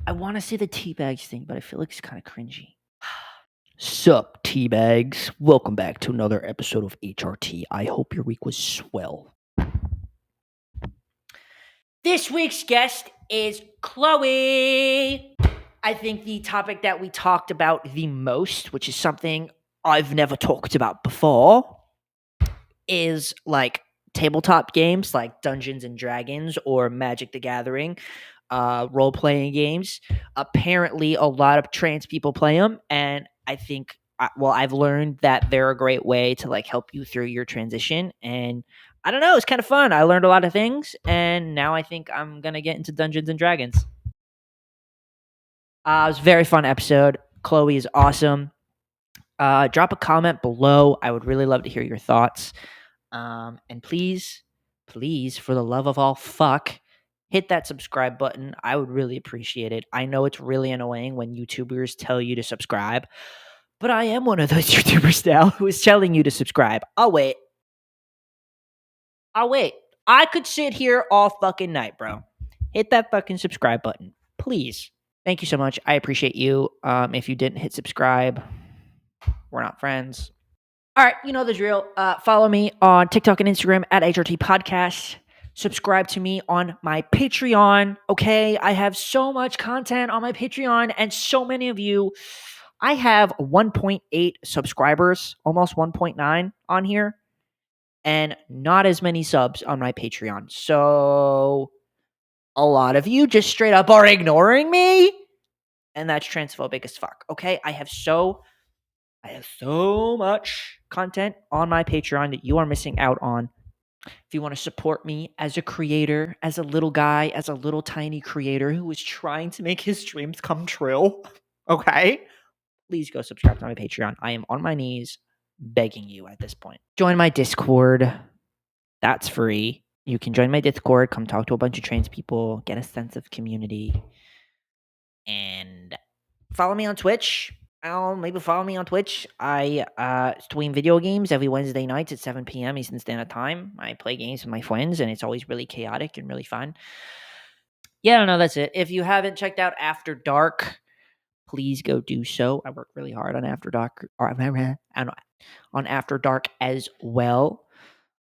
I want to say the teabags thing, but I feel like it's kind of cringy. Sup, teabags? Welcome back to another episode of HRT. I hope your week was swell. This week's guest is Khloe. I think the topic that we talked about the most, which is something I've never talked about before, is like tabletop games like Dungeons and Dragons or Magic the Gathering, role-playing games. Apparently, a lot of trans people play them, and I think, I've learned that they're a great way to like help you through your transition. And I don't know, it's kind of fun. I learned a lot of things, and now I think I'm gonna get into Dungeons and Dragons. It was a very fun episode. Khloe is awesome. Drop a comment below. I would really love to hear your thoughts. And please, for the love of all fuck, hit that subscribe button. I would really appreciate it. I know it's really annoying when YouTubers tell you to subscribe, but I am one of those YouTubers now who is telling you to subscribe. I'll wait. I could sit here all fucking night, bro. Hit that fucking subscribe button, please. Thank you so much. I appreciate you. If you didn't hit subscribe, we're not friends. All right, you know the drill. Follow me on TikTok and Instagram at HRT Podcast. Subscribe to me on my Patreon. Okay, I have so much content on my Patreon, and so many of you. I have 1.8 subscribers, almost 1.9 on here, and not as many subs on my Patreon. So a lot of you just straight up are ignoring me, and that's transphobic as fuck. Okay, I have so much content on my Patreon that you are missing out on. If you want to support me as a creator, as a little guy, as a little tiny creator who is trying to make his dreams come true, okay, please go subscribe to my Patreon. I am on my knees begging you at this point. Join my Discord. That's free. You can join my Discord, come talk to a bunch of trans people, get a sense of community, and follow me on Twitch. Maybe follow me on Twitch. I stream video games every Wednesday nights at 7 p.m. Eastern Standard Time. I play games with my friends, and it's always really chaotic and really fun. Yeah, I don't know. That's it. If you haven't checked out After Dark, please go do so. I work really hard on After Dark, on After Dark as well.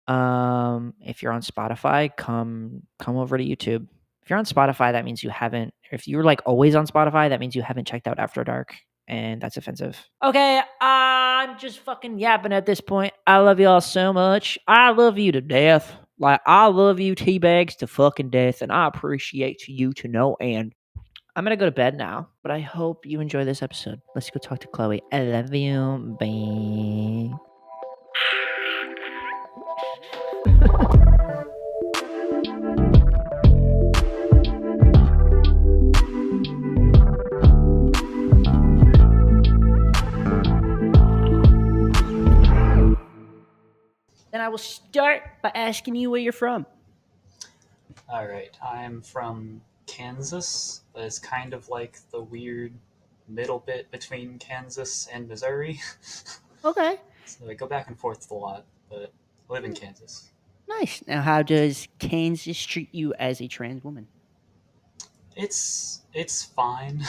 If you're on Spotify, come over to YouTube. If you're on Spotify, that means you haven't. If you're like always on Spotify, that means you haven't checked out After Dark, and that's offensive. Okay, I'm just fucking yapping at this point. I love y'all so much. I love you to death. Like, I love you, teabags, to fucking death, and I appreciate you to no end. I'm gonna go to bed now, but I hope you enjoy this episode. Let's go talk to Khloe. I love you. Bye. Then I will start by asking you where you're from. All right, I'm from Kansas, but it's kind of like the weird middle bit between Kansas and Missouri. Okay. So I go back and forth a lot, but I live in Kansas. Nice. Now, how does Kansas treat you as a trans woman? It's fine.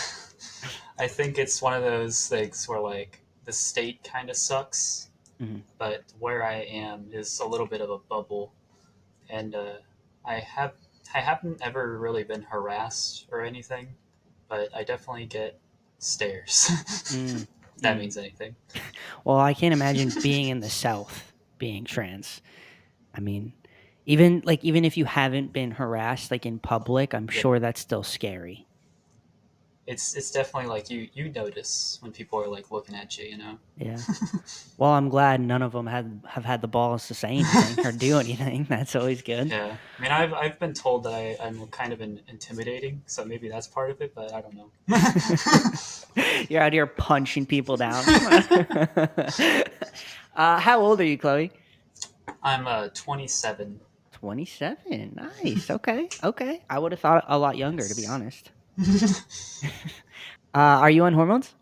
I think it's one of those things where like the state kind of sucks, but where I am is a little bit of a bubble, and I haven't ever really been harassed or anything, but I definitely get stares. If that means anything. Well, I can't imagine being in the South being trans. I mean, even if you haven't been harassed like in public, I'm sure that's still scary. It's definitely like you notice when people are like looking at you, you know. Yeah. Well, I'm glad none of them have had the balls to say anything or do anything. That's always good. Yeah, I mean, I've been told that I'm kind of intimidating, so maybe that's part of it, but I don't know. You're out here punching people down. How old are you, Khloe? I'm 27. 27. Nice. Okay. I would have thought a lot younger, to be honest. Are you on hormones?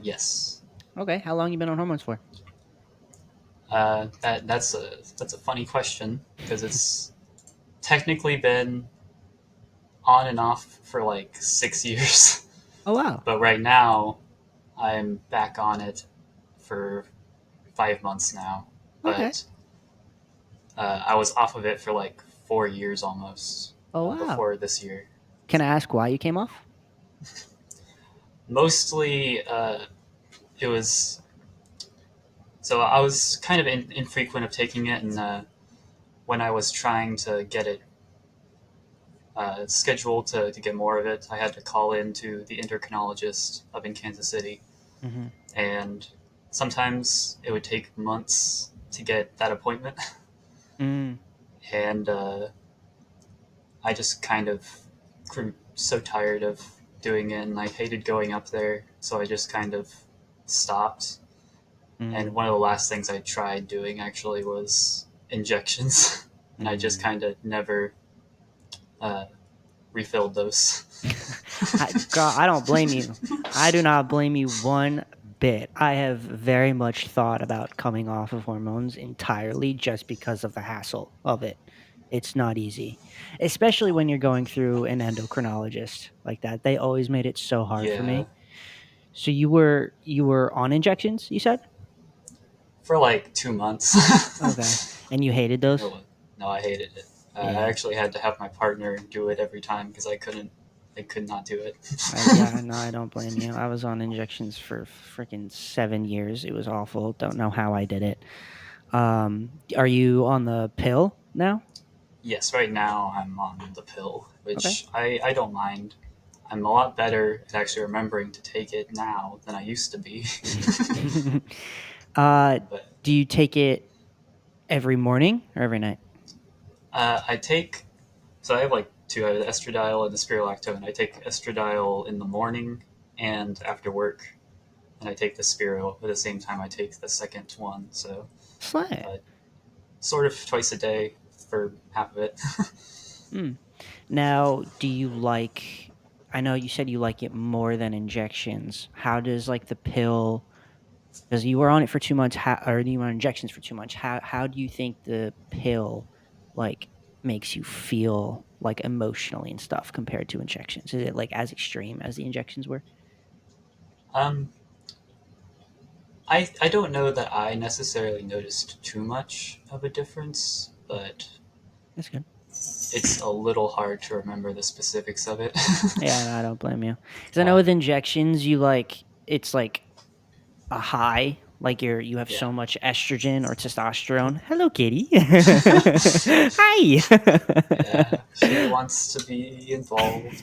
Yes. Okay. How long you been on hormones for? That's a funny question because it's technically been on and off for like 6 years. Oh wow. But right now, I'm back on it for 5 months now. Okay. But I was off of it for like 4 years almost Oh wow. before this year. Can I ask why you came off? Mostly, it was so I was kind of infrequent of taking it, and when I was trying to get it scheduled to get more of it, I had to call in to the endocrinologist up in Kansas City, Mm-hmm. and sometimes it would take months to get that appointment, Mm. and I just kind of grew so tired of doing it, and I hated going up there, so I just kind of stopped. And Mm. one of the last things I tried doing actually was injections, and I just Mm. kind of never uh, refilled those. God, I don't blame you. I do not blame you one bit. I have very much thought about coming off of hormones entirely just because of the hassle of it. It's not easy, especially when you're going through an endocrinologist like that. They always made it so hard for Yeah, me. So you were on injections, you said? for like 2 months. Okay. And you hated those? No, no, I hated it. I Yeah. actually had to have my partner do it every time because I could not do it. Yeah, no, I don't blame you. I was on injections for freaking 7 years. It was awful. Don't know how I did it. Are you on the pill now? Yes, right now I'm on the pill, Okay. which I don't mind. I'm a lot better at actually remembering to take it now than I used to be. uh, But do you take it every morning or every night? I take so I have like two. I have the estradiol and the spirulactone. I take estradiol in the morning and after work, and I take the spiro at the same time I take the second one. So Slay. uh, sort of twice a day for half of it. Hmm. Now, do you like? I know you said you like it more than injections. How does like the pill? Because you were on it for 2 months, or you were on injections for 2 months. How do you think the pill like makes you feel like emotionally and stuff compared to injections? Is it like as extreme as the injections were? um, I don't know that I necessarily noticed too much of a difference, but That's good. it's a little hard to remember the specifics of it. Yeah, no, I don't blame you. Because I know uh, with injections, you like it's like a high, like you have yeah. so much estrogen or testosterone. Hello, kitty. Hi. Yeah, she wants to be involved.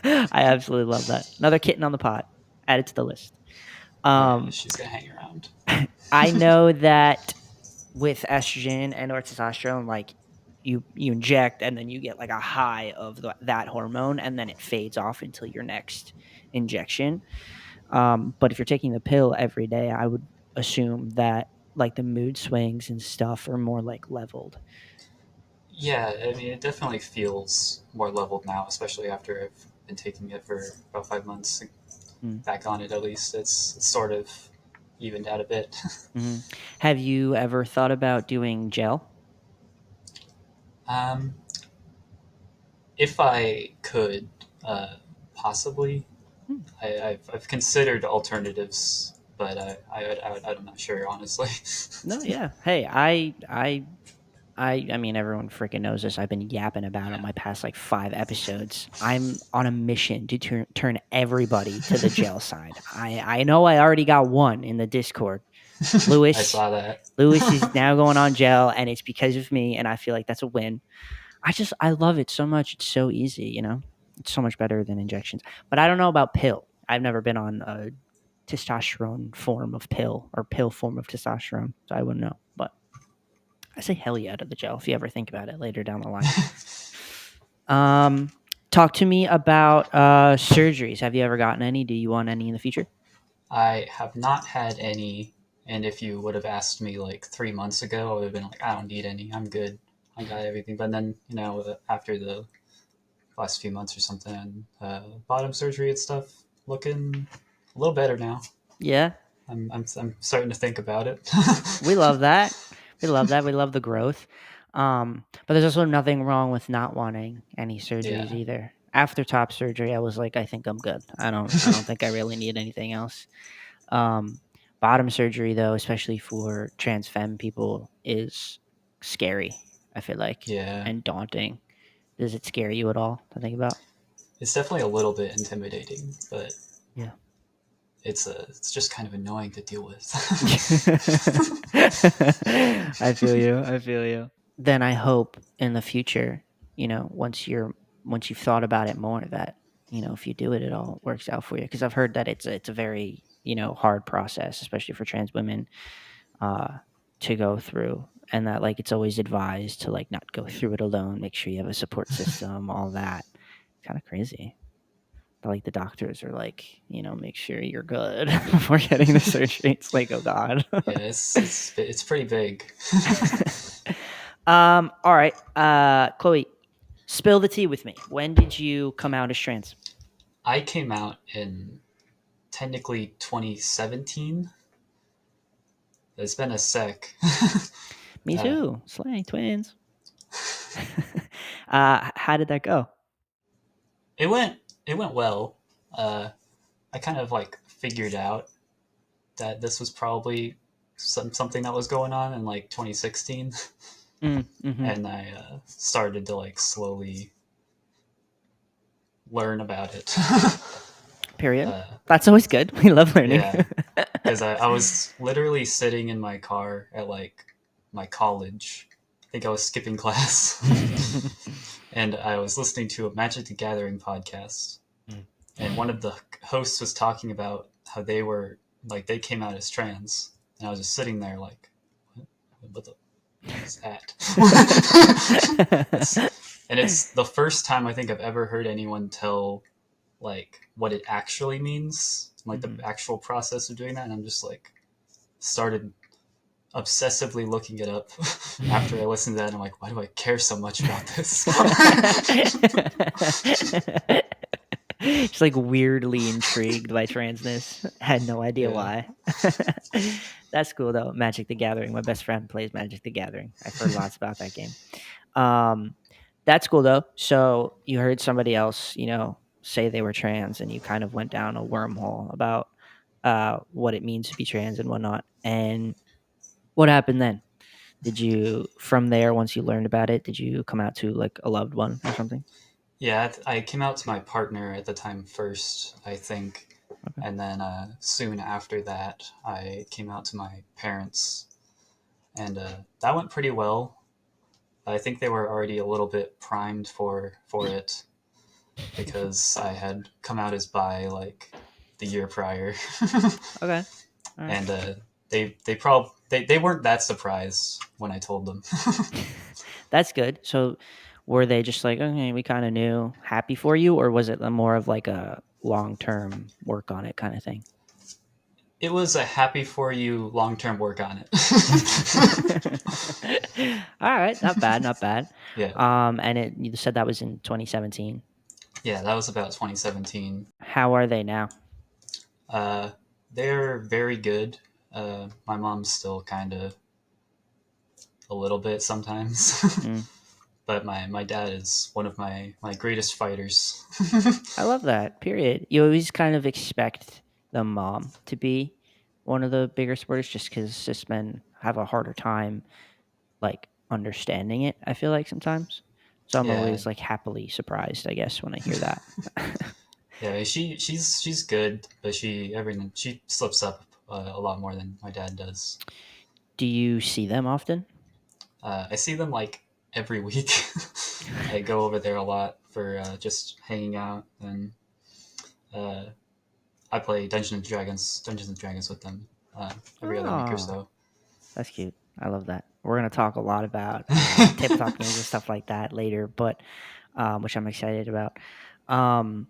I absolutely love that. Another kitten on the pot. Add it to the list. Yeah, Um, she's gonna hang around. I know that with estrogen and or testosterone, like you inject and then you get like a high of that hormone, and then it fades off until your next injection. But if you're taking the pill every day, I would assume that like the mood swings and stuff are more like leveled. Yeah, I mean, it definitely feels more leveled now, especially after I've been taking it for about 5 months. Mm. Back on it, at least, it's sort of evened out a bit. Hmm. Have you ever thought about doing gel? um, if I could, possibly, Hmm. I've considered alternatives, but I'm not sure, honestly. No, yeah. Hey, I mean, everyone freaking knows this. I've been yapping about on Yeah. my past like 5 episodes. I'm on a mission to turn everybody to the gel side. I know I already got one in the Discord. I Lewis saw that. Lewis is now going on gel, and it's because of me, and I feel like that's a win. I love it so much. It's so easy, you know. It's so much better than injections. But I don't know about pill. I've never been on a testosterone form of pill or pill form of testosterone, so I wouldn't know. But I say hell yeah to the gel if you ever think about it later down the line. Um, talk to me about surgeries. Have you ever gotten any? Do you want any in the future? I have not had any, and if you would have asked me like 3 months ago, I would have been like, I don't need any. I'm good. I got everything. But then, after the last few months or something, bottom surgery and stuff, looking a little better now. Yeah, I'm starting to think about it. we love that. We love that. We love the growth. But there's also nothing wrong with not wanting any surgeries Yeah. either. After top surgery, I was like, I think I'm good. I don't think I really need anything else. Um, Bottom surgery though, especially for trans femme people, is scary. I feel like, Yeah. and daunting. Does it scare you at all to think about? It's definitely a little bit intimidating, but Yeah. it's just kind of annoying to deal with. I feel you. I feel you. Then I hope in the future, once you've thought about it more, that if you do it, it all works out for you. Because I've heard that it's a very hard process, especially for trans women, uh, to go through, and that like it's always advised to like not go through it alone. Make sure you have a support system, all that. Kind of crazy. Like the doctors are like, make sure you're good before getting the surgery. It's like, oh god. Yeah, it's pretty big. All right. Chloe, spill the tea with me. When did you come out as trans? I came out in technically 2017. It's been a sec. Me uh, too. Slay twins. How did that go? it went well. I kind of like figured out that this was probably something that was going on in like 2016, Mm-hmm. and I started to like slowly learn about it. Period. uh, That's always good. We love learning. yeah, because I was literally sitting in my car at like my college. I think I was skipping class, and I was listening to a Magic the Gathering podcast, Mm. and one of the hosts was talking about how they were like they came out as trans, and I was just sitting there like, what the is that? And it's the first time I think I've ever heard anyone tell like what it actually means, like the Mhm. actual process of doing that, and I'm just like started obsessively looking it up after I listened to that. And I'm like, why do I care so much about this? Just like weirdly intrigued by transness. Had no idea Yeah. why. That's cool though. Magic the Gathering. My best friend plays Magic the Gathering. I've heard lots about that game. Um, that's cool though. So you heard somebody else, say they were trans, and you kind of went down a wormhole about what it means to be trans and whatnot. And what happened then? Did you, from there, once you learned about it, did you come out to like a loved one or something? Yeah, I came out to my partner at the time first, I think, Okay. and then soon after that, I came out to my parents, and that went pretty well. I think they were already a little bit primed for it because I had come out as bi like the year prior, Okay. All right. and they weren't that surprised when I told them. That's good. So, were they just like, okay, we kind of knew, happy for you, or was it more of like a long term work on it kind of thing? It was a happy for you long term work on it. All right, not bad, not bad. Yeah, And you said that was in 2017. yeah, that was about 2017. How are they now? Uh, they're very good. My mom's still kind of a little bit sometimes, Mm. but my dad is one of my greatest fighters. I love that. Period. You always kind of expect the mom to be one of the bigger supporters, just because cis men have a harder time like understanding it. I feel like sometimes, so I'm Yeah, always like happily surprised, I guess, when I hear that. yeah, she's good, but she slips up a lot more than my dad does. Do you see them often? I see them like every week. I go over there a lot for just hanging out, and uh, I play Dungeons and Dragons with them every other week or Oh, so. that's cute. I love that. We're gonna talk a lot about tabletop games and stuff like that later, but which I'm excited about. Um,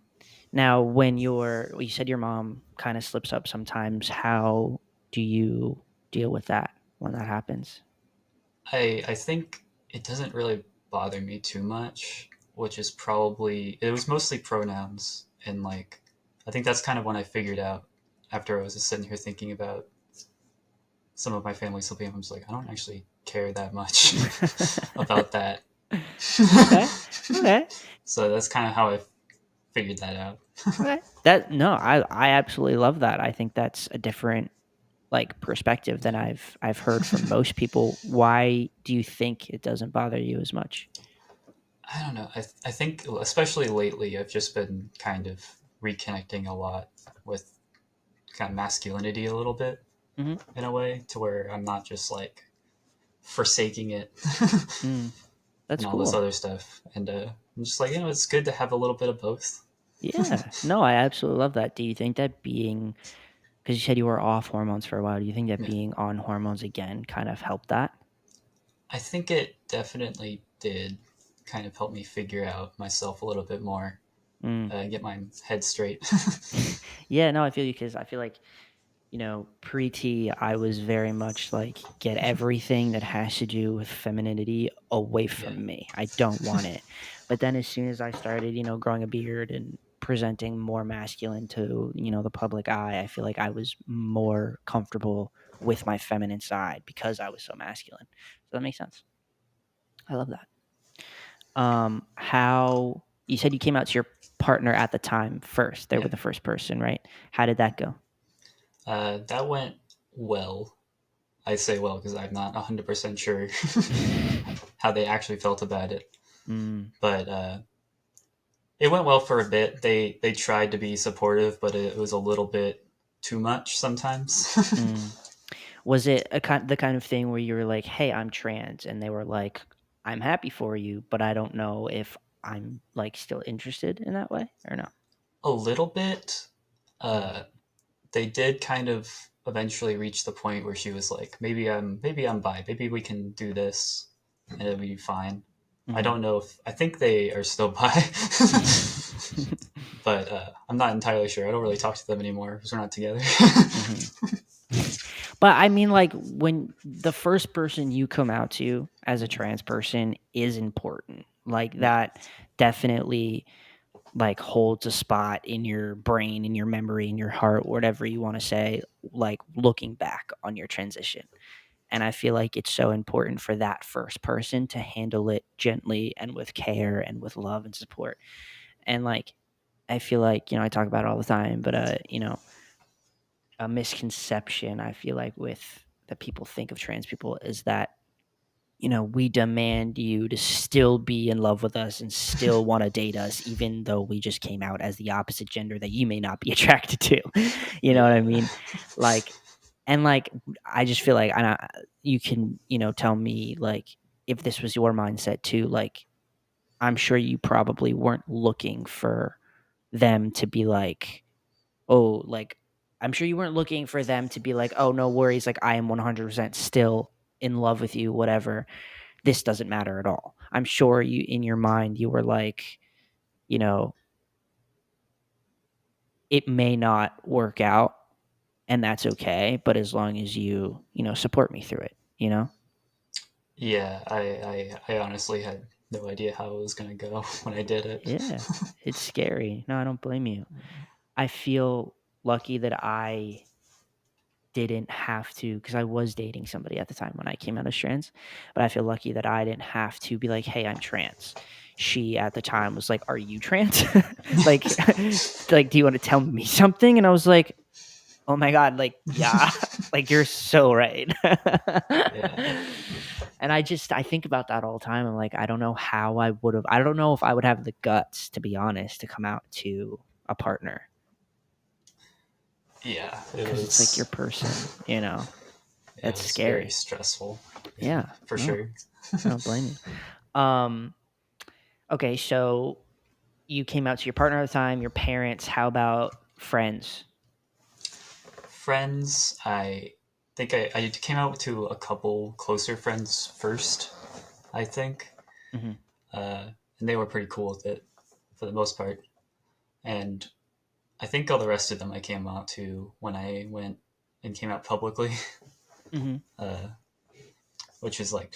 Now, when you said your mom kind of slips up sometimes, how do you deal with that when that happens? I think it doesn't really bother me too much, which is probably it was mostly pronouns, and like I think that's kind of when I figured out after I was just sitting here thinking about some of my family slipping up. I was like, I don't actually care that much about that. Okay. Okay. So that's kind of how I figured that out. Okay. I absolutely love that. I think that's a different like perspective than I've heard from most people. Why do you think it doesn't bother you as much? I don't know. I think, especially lately, I've just been kind of reconnecting a lot with kind of masculinity a little bit Mm-hmm. in a way, to where I'm not just like forsaking it Mm, that's and all this cool. other stuff. And I'm just like, it's good to have a little bit of both. Yeah. No, I absolutely love that. Do you think that being because you said you were off hormones for a while, do you think that Yeah. being on hormones again kind of helped that? I think it definitely did kind of help me figure out myself a little bit more, Mm. get my head straight. Yeah, no, I feel you because I feel like, pre-T, I was very much like, get everything that has to do with femininity away Yeah. from me. I don't want it. But then as soon as I started, growing a beard and presenting more masculine to, the public eye, I feel like I was more comfortable with my feminine side because I was so masculine. So that makes sense. I love that. How you said you came out to your partner at the time first. They were Yeah. the first person, right? How did that go? That went well. I say well because I'm not 100% sure how they actually felt about it. Mm, But it went well for a bit. They tried to be supportive, but it was a little bit too much sometimes. mm. Was it the kind of thing where you were like, "Hey, I'm trans," and they were like, "I'm happy for you, but I don't know if I'm like still interested in that way or no?" A little bit. Mm, Uh, they did kind of eventually reach the point where she was like, maybe I'm bi. Maybe we can do this, and it'll be fine. I mm. don't know if I think they are still bi, but I'm not entirely sure. I don't really talk to them anymore because we're not together. Mhm. But I mean, like when the first person you come out to as a trans person is important, like Yeah. that definitely like holds a spot in your brain, in your memory, in your heart, whatever you want to say, like looking back on your transition. And I feel like it's so important for that first person to handle it gently and with care and with love and support. And like, I feel like, I talk about it all the time, but, a misconception I feel like with that people think of trans people is that we demand you to still be in love with us and still want to date us, even though we just came out as the opposite gender that you may not be attracted to. You know what I Yeah. mean? Like, and like, I just feel like you can, tell me like if this was your mindset too. Like, I'm sure you probably weren't looking for them to be like, oh, like, I'm sure you weren't looking for them to be like, oh, no worries. Like, I am 100% still in love with you, whatever, this doesn't matter at all. I'm sure you in your mind you were like, you know, it may not work out and that's okay, but as long as you support me through it. Yeah, I honestly had no idea how it was gonna go when I did it. Yeah. It's scary. No, I don't blame you. I feel lucky that I didn't have to because I was dating somebody at the time when I came out as trans, but I feel lucky that I didn't have to be like, "Hey, I'm trans." She at the time was like, "Are you trans?" like, like, "Do you want to tell me something?" And I was like, "Oh my god, like, yeah, like you're so right." Yeah, And I think about that all the time. I'm like, I don't know how I would have. I don't know if I would have the guts, to be honest, to come out to a partner yeah, it because it's like your was. person. Yeah, it That's was very scary. stressful. Yeah, Yeah, for no, sure. I don't blame you. Okay, so you came out to your partner at the time, your parents. How about friends? Friends, I think I came out to a couple closer friends first, I think, Hmm. and they were pretty cool with it for the most part. And I think all the rest of them I came out to when I went and came out publicly, Hmm. uh, which is like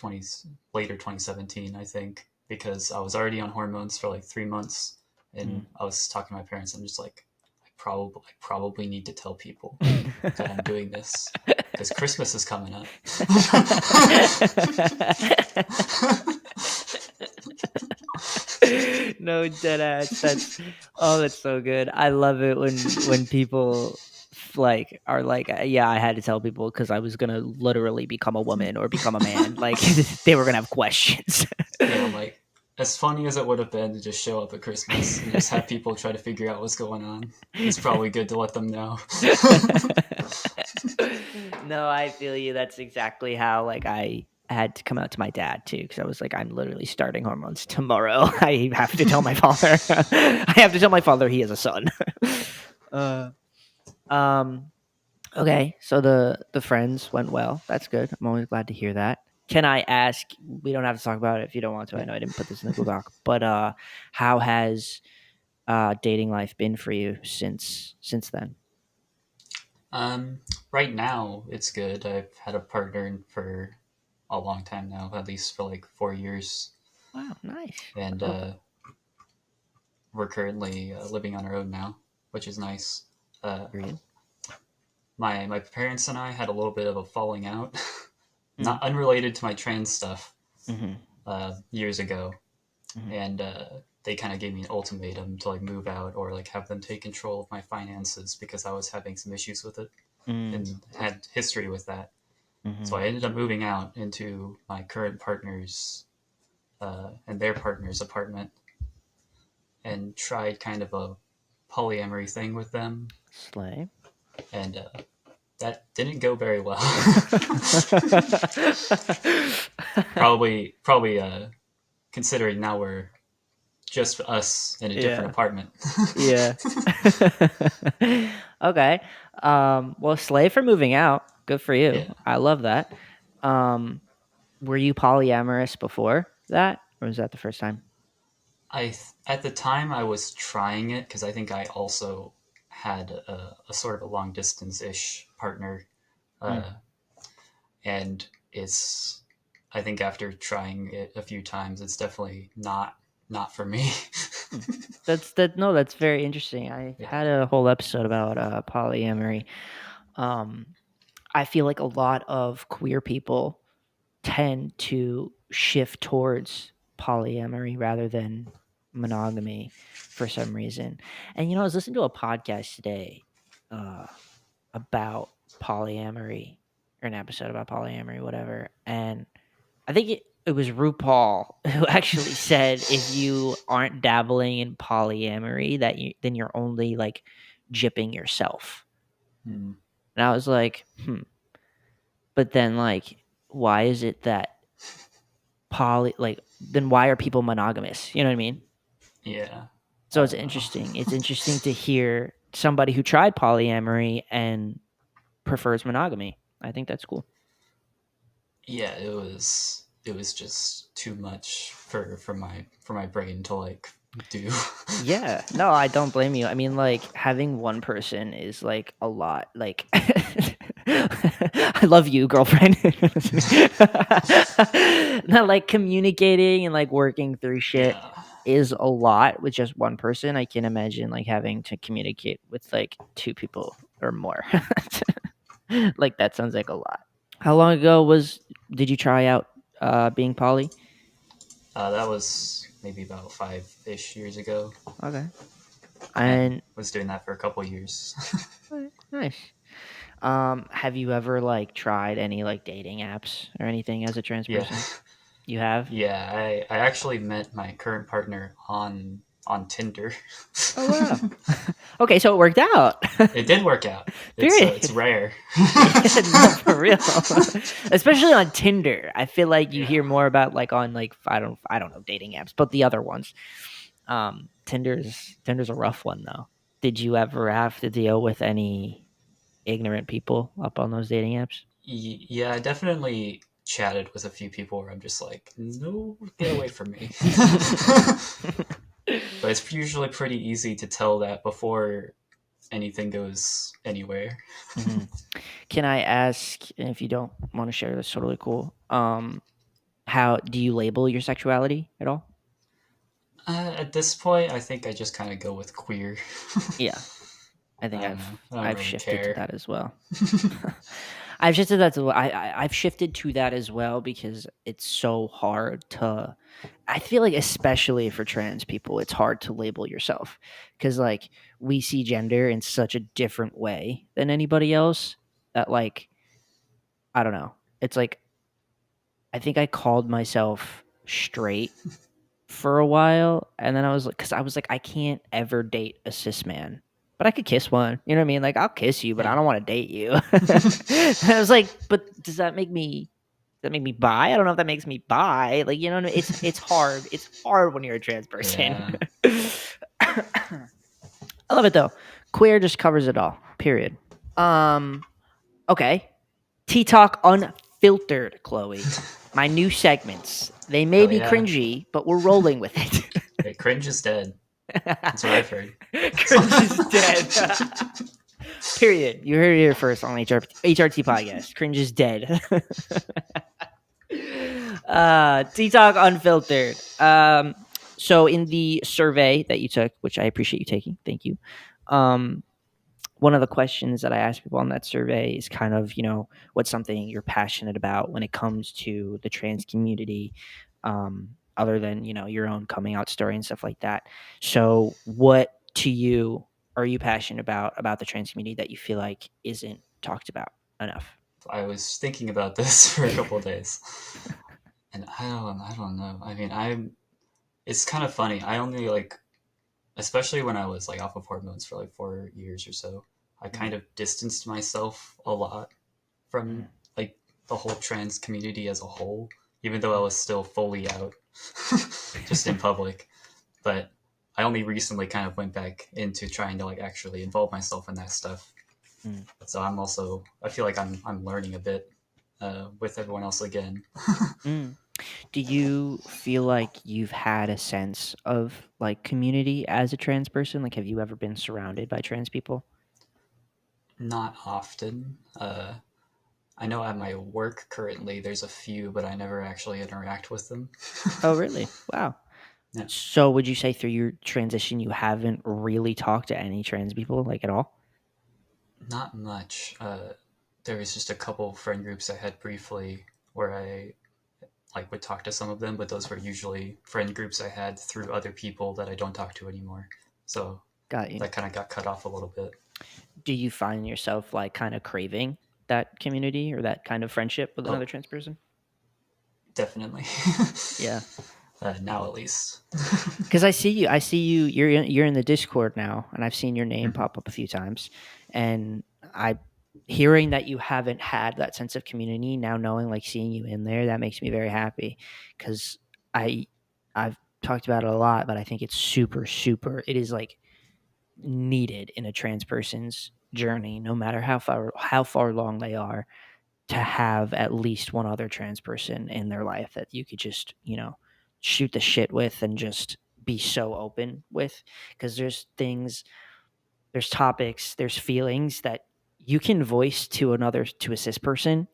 later 2017, I think, because I was already on hormones for like 3 months, and I was talking to my parents. I'm just like, I probably need to tell people that I'm doing this. because Christmas is coming up. No, dead ass. That's so good. I love it when people like are like, yeah, I had to tell people because I was gonna literally become a woman or become a man. Like they were gonna have questions. Yeah, I'm like, as funny as it would have been to just show up at Christmas and just have people try to figure out what's going on, it's probably good to let them know. No, I feel you. That's exactly how like I had to come out to my dad too, because I was like, I'm literally starting hormones tomorrow. I have to tell my father. I have to tell my father he has a son. uh, um. Okay, so the friends went well. That's good. I'm always glad to hear that. Can I ask? We don't have to talk about it if you don't want to. I Yeah. know I didn't put this in the Google Doc, but how has dating life been for you since then? Right now it's good. I've had a partner for a long time now, at least for like 4 years, Wow, nice. and I love that. we're currently living on our own now, which is nice. Uh, Period. my parents and I had a little bit of a falling out, Mm. not unrelated to my trans stuff, Mm-hmm. years ago, Mm-hmm. and they kind of gave me an ultimatum to like move out or like have them take control of my finances because I was having some issues with it Mm. and had history with that. So Mm-hmm. I ended up moving out into my current partner's and their partner's apartment and tried kind of a polyamory thing with them, Slay. and that didn't go very well. Probably considering now we're just us in a different Yeah. apartment. Yeah. Okay. Well, slay for moving out. Good for you. Yeah, I love that. Um, were you polyamorous before that, or was that the first time? at the time I was trying it because I think I also had a sort of a long distance ish partner, Mm. uh, and it's I think after trying it a few times, it's definitely not for me. Hmm. That's very interesting. I Yeah. had a whole episode about polyamory. Um, I feel like a lot of queer people tend to shift towards polyamory rather than monogamy for some reason. And I was listening to a podcast today uh, about polyamory, or an episode about polyamory, whatever. And I think it was RuPaul who actually said if you aren't dabbling in polyamory, then you're only like gypping yourself. Hmm. And I was like, but then like, why is it that then why are people monogamous? You know what I mean? Yeah. So I it's don't know. interesting. It's interesting to hear somebody who tried polyamory and prefers monogamy. I think that's cool. Yeah, it was just too much for my brain to like do. Yeah. No, I don't blame you. I mean, like having one person is like a lot. Like I love you, girlfriend. Not like communicating and like working through shit Yeah. is a lot with just one person. I can imagine like having to communicate with like two people or more. Like that sounds like a lot. How long ago did you try out being poly? That was maybe about 5-ish years ago. Okay. I And was doing that for a couple years. alright, nice. Have you ever like tried any like dating apps or anything as a trans Yeah. person? You have? Yeah, I actually met my current partner on Tinder. Oh wow. Okay, so it worked out. It did work out. It's Period. rare. Yeah, no, for real. Especially on Tinder. I feel like you Yeah. hear more about like on like I don't know dating apps, but the other ones. Tinder's a rough one though. Did you ever have to deal with any ignorant people up on those dating apps? Yeah, I definitely chatted with a few people where I'm just like, no, get away from me. But it's usually pretty easy to tell that before anything goes anywhere. Mhm. Can I ask, and if you don't want to share, that's totally cool. How do you label your sexuality at all? At this point, I think I just kind of go with queer. Yeah, I think I don't I've know. I don't I've really shifted to care. that as well. I've shifted that to I've shifted to that as well because it's so hard to. I feel like especially for trans people, it's hard to label yourself because like we see gender in such a different way than anybody else that like I don't know. It's like I think I called myself straight for a while, and then I was like, because I was like, I can't ever date a cis man, but I could kiss one. You know what I mean? Like I'll kiss you, but I Yeah. don't want to date you. And I was like, but does that make me? Does that make me bi? I don't know if that makes me bi. Like you know, it's hard. It's hard when you're a trans person. Yeah. I love it though. Queer just covers it all. Period. Um. Okay. Tea Talk Unfiltered, Chloe. My new segments. They may Hell be yeah. cringy, but we're rolling with it. Hey, cringe is dead. That's what I've heard. Cringe is dead. Period. You heard it here first on HRT podcast. Cringe is dead. Tea Talk Unfiltered. So in the survey that you took, which I appreciate you taking, thank you. One of the questions that I ask people on that survey is kind of, what's something you're passionate about when it comes to the trans community, other than, your own coming out story and stuff like that. So, what to you are you passionate about the trans community that you feel like isn't talked about enough? I was thinking about this for a couple of days, and I don't know. I mean, it's kind of funny. I only like, especially when I was like off of hormones for like 4 years or so, I Mm, kind of distanced myself a lot from mm, like the whole trans community as a whole, even though I was still fully out, just in public. But I only recently kind of went back into trying to like actually involve myself in that stuff. mm, So I feel like I'm learning a bit with everyone else again. mm. Do you feel like you've had a sense of like community as a trans person? Like, have you ever been surrounded by trans people? Not often. I know at my work currently there's a few, but I never actually interact with them. Oh, really? Wow. Yeah, So, would you say through your transition, you haven't really talked to any trans people, like at all? not much. There was just a couple friend groups I had briefly where I like would talk to some of them, but those were usually friend groups I had through other people that I don't talk to anymore. So Got you. that kind of got cut off a little bit. Do you find yourself like kind of craving that community or that kind of friendship with Oh, another trans person? definitely. Yeah. Now at least. Because I see you. You're in the Discord now, and I've seen your name Mhm. pop up a few times. And I, hearing that you haven't had that sense of community now, knowing like seeing you in there, that makes me very happy. Because I, I've talked about it a lot, but I think it's super, super. It is like needed in a trans person's journey, no matter how far along they are, to have at least one other trans person in their life that you could just, shoot the shit with and just be so open with. Because there's topics, there's feelings that you can voice to a cis person,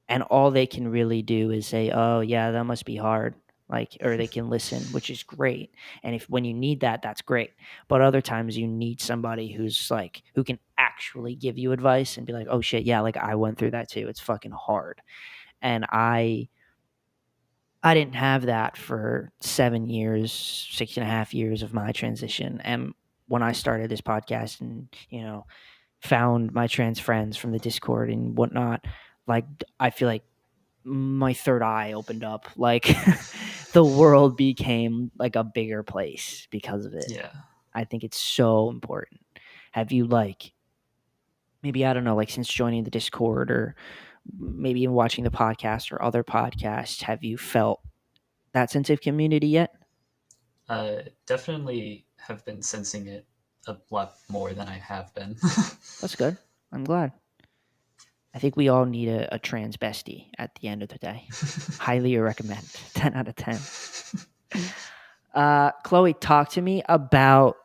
and all they can really do is say, "Oh, yeah, that must be hard." Like, or they can listen, which is great. And if when you need that, that's great. But other times you need somebody who's like who can actually give you advice and be like, "Oh shit, yeah, like I went through that too. It's fucking hard." And I didn't have that for 7 years, 6.5 years of my transition. And when I started this podcast and, found my trans friends from the Discord and whatnot, like I feel like my third eye opened up. Like the world became like a bigger place because of it. Yeah. I think it's so important. Have you like maybe I don't know, like since joining the Discord or maybe even watching the podcast or other podcasts, have you felt that sense of community yet? Definitely have been sensing it a lot more than I have been. That's good. I'm glad. I think we all need a trans bestie at the end of the day. Highly recommend. 10 out of 10. Chloe, talk to me about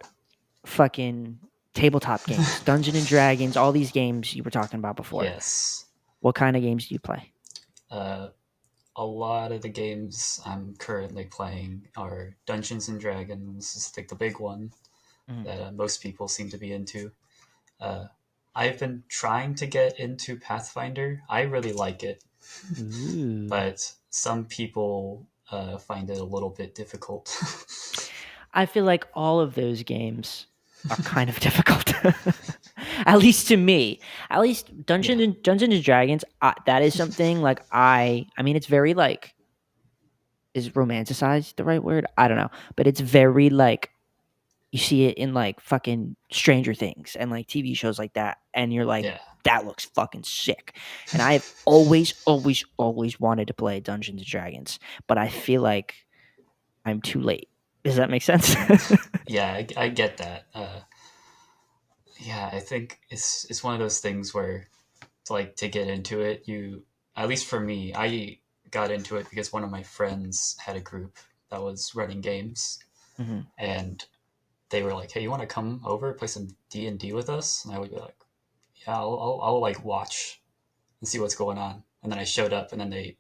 fucking tabletop games, Dungeon and Dragons, all these games you were talking about before. Yes. What kind of games do you play? Uh, a lot of the games I'm currently playing are Dungeons and Dragons. It's like the big one Mhm. that most people seem to be into. Uh, I've been trying to get into Pathfinder. I really like it, Ooh. but some people find it a little bit difficult. I feel like all of those games are kind of difficult. At least to me. At least Yeah, Dungeons and Dragons, that is something like I mean it's very like is romanticized the right word? I don't know, but it's very like you see it in like fucking Stranger Things and like TV shows like that, and you're like, yeah. that looks fucking sick. And I have always, always, always wanted to play Dungeons and Dragons, but I feel like I'm too late. Does that make sense? Yeah, I get that. Yeah, I think it's one of those things where to get into it, you at least for me, I got into it because one of my friends had a group that was running games, Mhm. and they were like, "Hey, you want to come over play some D&D with us?" And I would be like, "Yeah, I'll like watch and see what's going on." And then I showed up, and then they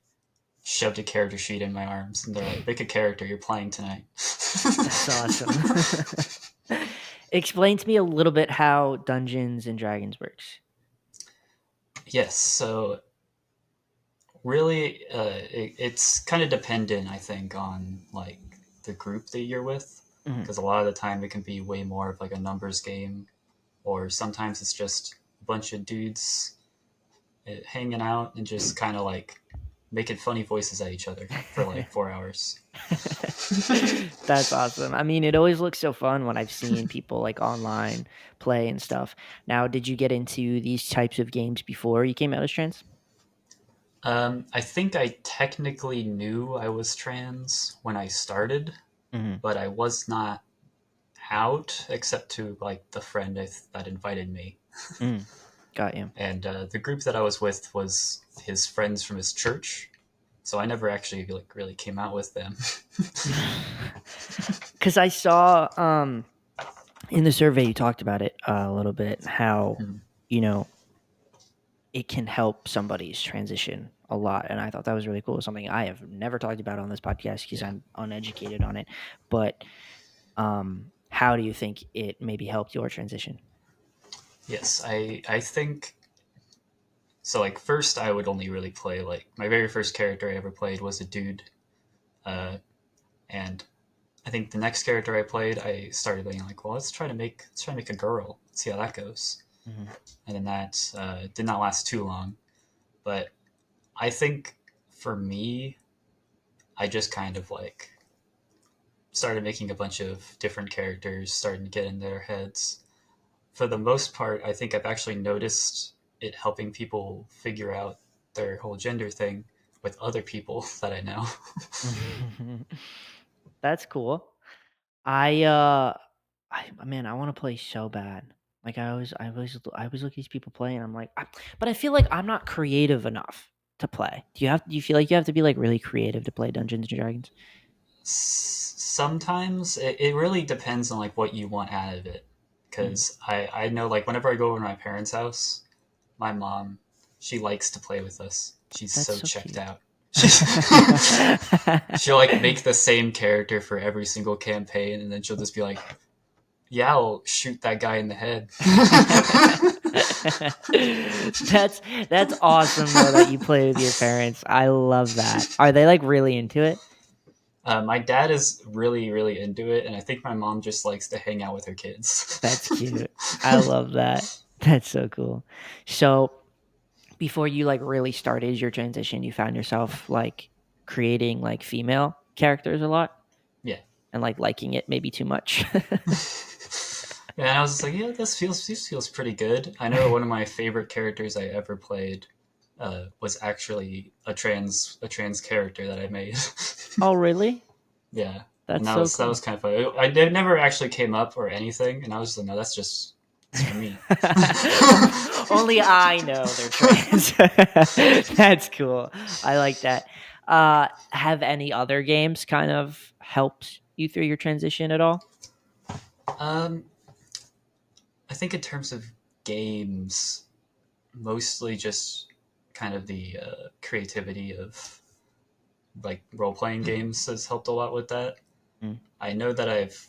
shoved a character sheet in my arms, and they're like, "Pick a character you're playing tonight." That's awesome. Explain to me a little bit how Dungeons and Dragons works. Yes, so really, it's kind of dependent, I think, on like the group that you're with, Mhm. because a lot of the time it can be way more of like a numbers game, or sometimes it's just a bunch of dudes hanging out and just kind of like making funny voices at each other for like 4 hours. That's awesome. I mean, it always looks so fun when I've seen people like online play and stuff. Now, did you get into these types of games before you came out as trans? I think I technically knew I was trans when I started, Mhm. but I was not out except to like the friend that invited me. Mm. Got you. And the group that I was with was his friends from his church, so I never actually like really came out with them. Because I saw in the survey you talked about it a little bit how Hmm. you know it can help somebody's transition a lot, and I thought that was really cool. Something I have never talked about on this podcast because Yeah. I'm uneducated on it. But how do you think it maybe helped your transition? Yes, I think so. Like first, I would only really play like my very first character I ever played was a dude, uh, and I think the next character I played, I started being like, well, let's try to make a girl, see how that goes, Mhm. and then that did not last too long. But I think for me, I just kind of like started making a bunch of different characters, starting to get in their heads. For the most part, I think I've actually noticed it helping people figure out their whole gender thing with other people that I know. That's cool. I man, I want to play so bad. Like I always look at these people play, and I'm like, but I feel like I'm not creative enough to play. Do you feel like you have to be like really creative to play Dungeons and Dragons? Sometimes it really depends on like what you want out of it. Mm, Because I know like whenever I go over to my parents' house, my mom, she likes to play with us. She's that's so so checked cute. out. She'll like make the same character for every single campaign, and then she'll just be like, "Yeah, I'll shoot that guy in the head." That's awesome though that you play with your parents. I love that. Are they like really into it? My dad is really, really into it, and I think my mom just likes to hang out with her kids. That's cute. I love that. That's so cool. So before you like really started your transition, you found yourself like creating like female characters a lot Yeah. and like liking it maybe too much. Yeah, and I was just like, yeah, this feels pretty good. I know one of my favorite characters I ever played was actually a trans character that I made. Oh, really? Yeah, and That's so that cool. was kind of funny. It never actually came up or anything, and I was just like, no, that's just it's for me. Only I know they're trans. That's cool. I like that. Have any other games kind of helped you through your transition at all? um, I think in terms of games, mostly just kind of the creativity of like role playing games has helped a lot with that. Mm. I know that I've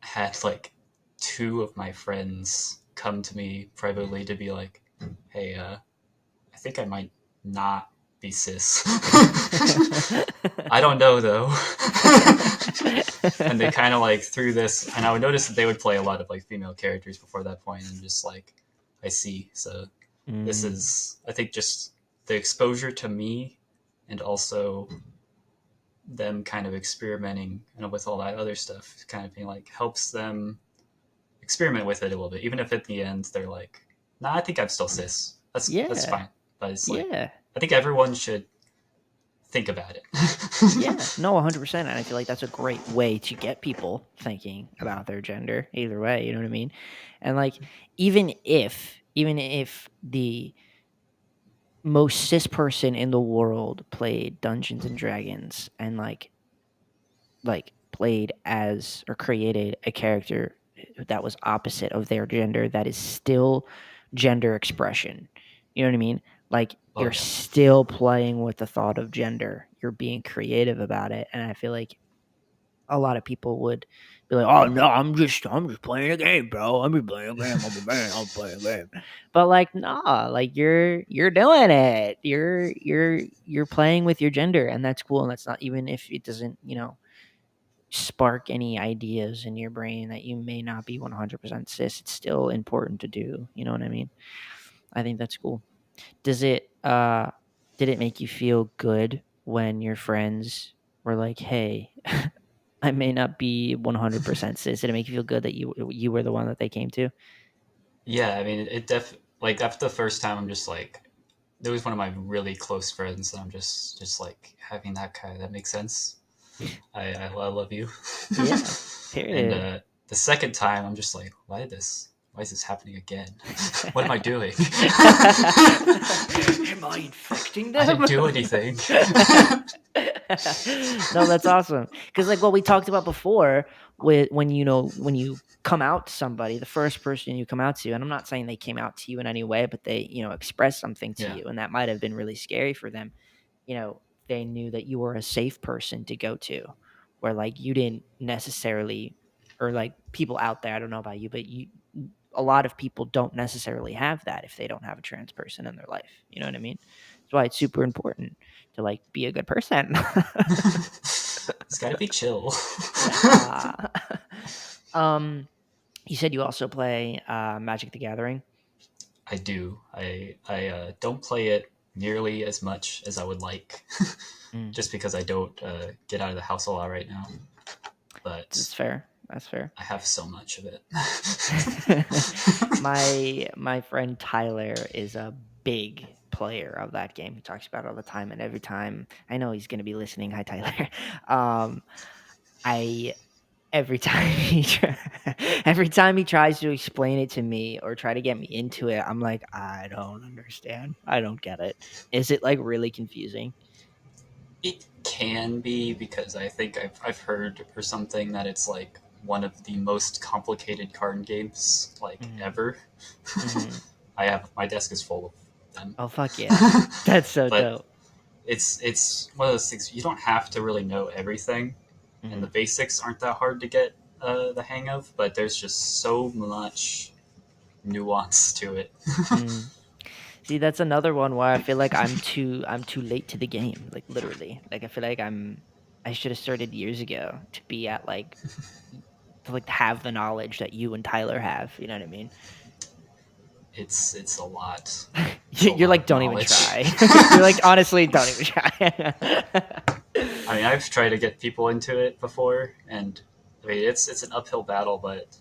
had like two of my friends. come to me privately to be like, hey, I think I might not be cis. I don't know though. And they kind of like threw this, and I would notice that they would play a lot of like female characters before that point, and just like, I see. So this Mm. is, I think, just the exposure to me, and also them kind of experimenting and with all that other stuff, kind of being like helps them experiment with it a little bit, even if at the end they're like, "Nah, I think I'm still cis. That's Yeah. fine." But it's like, Yeah. I think everyone should think about it. Yeah. No, 100%. And I feel like that's a great way to get people thinking about their gender either way, you know what I mean? And like even if the most cis person in the world played Dungeons and Dragons and like played as or created a character that was opposite of their gender, that is still gender expression. You know what I mean? Like Oh you're yeah, still playing with the thought of gender. You're being creative about it. And I feel like a lot of people would be like, "Oh no, I'm just playing a game, bro. I'm just playing a game. I'm a man. I'm playing a game." But like, nah, like you're doing it. You're playing with your gender, and that's cool. And that's not, even if it doesn't, spark any ideas in your brain that you may not be 100% cis. It's still important to do. You know what I mean? I think that's cool. Does it? Did it make you feel good when your friends were like, "Hey"? I may not be 100% cis. Did it make you feel good that you were the one that they came to? yeah. I mean, it like after the first time, I'm just like, there was one of my really close friends, and I'm just like having that kind of, that makes sense. I love you. Yeah. And Period. the second time, I'm just like, why is this happening again? What am I doing? Am I infecting I them? didn't do anything. No, that's awesome. Because like what we talked about before, with when you come out to somebody, the first person you come out to, and I'm not saying they came out to you in any way, but they expressed something to Yeah. you, and that might have been really scary for them. They knew that you were a safe person to go to, where like you didn't necessarily, or like people out there, I don't know about you, but a lot of people don't necessarily have that if they don't have a trans person in their life. You know what I mean? That's why it's super important to like be a good person. It's got to be chill. Yeah. um, you said you also play Magic the Gathering. I do. I don't play it nearly as much as I would like, Mm, just because I don't get out of the house a lot right now. But that's fair. That's fair. I have so much of it. My friend Tyler is a big player of that game. He talks about it all the time, and every time I know he's going to be listening. Hi, Tyler. Um, I every time every time he tries to explain it to me or try to get me into it, I'm like, I don't understand. I don't get it. Is it like really confusing? It can be, because I think I've heard or something that it's like one of the most complicated card games like Hmm. ever. Hmm. I have, my desk is full of them. Oh fuck yeah, that's so But dope. it's one of those things, you don't have to really know everything, and the Hmm. basics aren't that hard to get the hang of, but there's just so much nuance to it. Mm. See, that's another one where I feel like I'm too late to the game. Like literally, like I feel like I should have started years ago to be at like to like have the knowledge that you and Tyler have. You know what I mean? It's a lot. It's a You're lot like, of don't even knowledge. try. You're like, honestly, don't even try. I mean, I've tried to get people into it before, and I mean, it's an uphill battle, but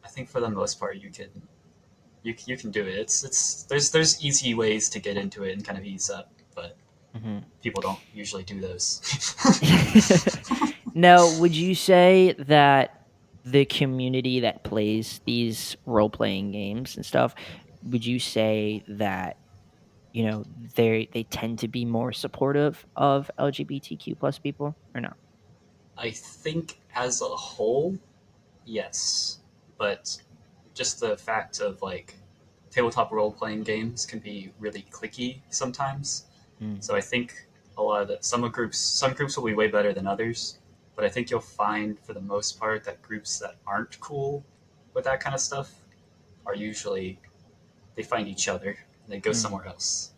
I think for the most part, you can do it. It's there's easy ways to get into it and kind of ease up, but Mhm. people don't usually do those. Now, would you say that the community that plays these role playing games and stuff, would you say that they tend to be more supportive of LGBTQ plus people or no? I think as a whole, yes, but just the fact of like tabletop role playing games can be really clicky sometimes. Mm, So I think a lot of the some groups will be way better than others, but I think you'll find for the most part that groups that aren't cool with that kind of stuff are usually they find each other and they go Mm. somewhere else.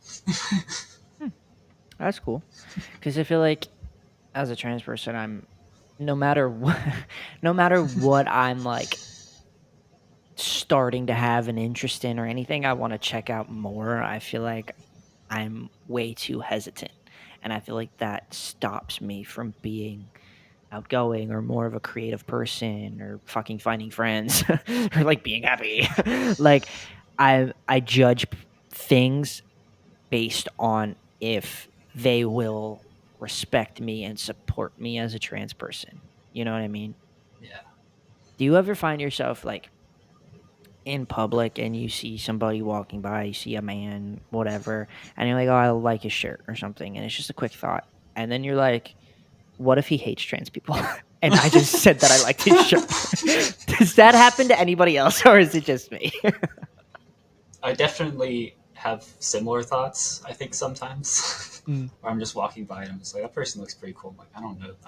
Hmm. That's cool. Because I feel like as a trans person, I'm no matter what, no matter what I'm like starting to have an interest in or anything I want to check out more, I feel like I'm way too hesitant. And I feel like that stops me from being outgoing or more of a creative person or fucking finding friends or like being happy. Like I judge things based on if they will respect me and support me as a trans person. You know what I mean? Yeah. Do you ever find yourself like in public and you see somebody walking by, you see a man, whatever, and you're like, "Oh, I like his shirt" or something, and it's just a quick thought. And then you're like, "What if he hates trans people?" And I just said that I liked his shirt. Does that happen to anybody else or is it just me? I definitely have similar thoughts. I think sometimes, Mm. where I'm just walking by and I'm just like, that person looks pretty cool. I'm like, I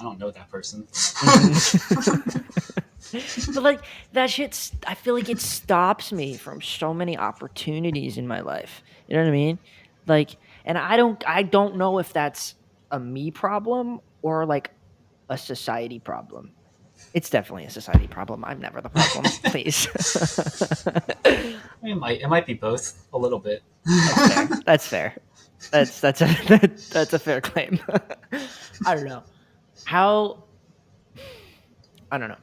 don't know that person. Mhm. But, like, that shit's I feel like it stops me from so many opportunities in my life. You know what I mean? Like, and I don't know if that's a me problem or, like, a society problem. It's definitely a society problem. I'm never the problem, please. It might be both a little bit. That's fair. That's fair. That's a that's a fair claim. I don't know. How I don't know.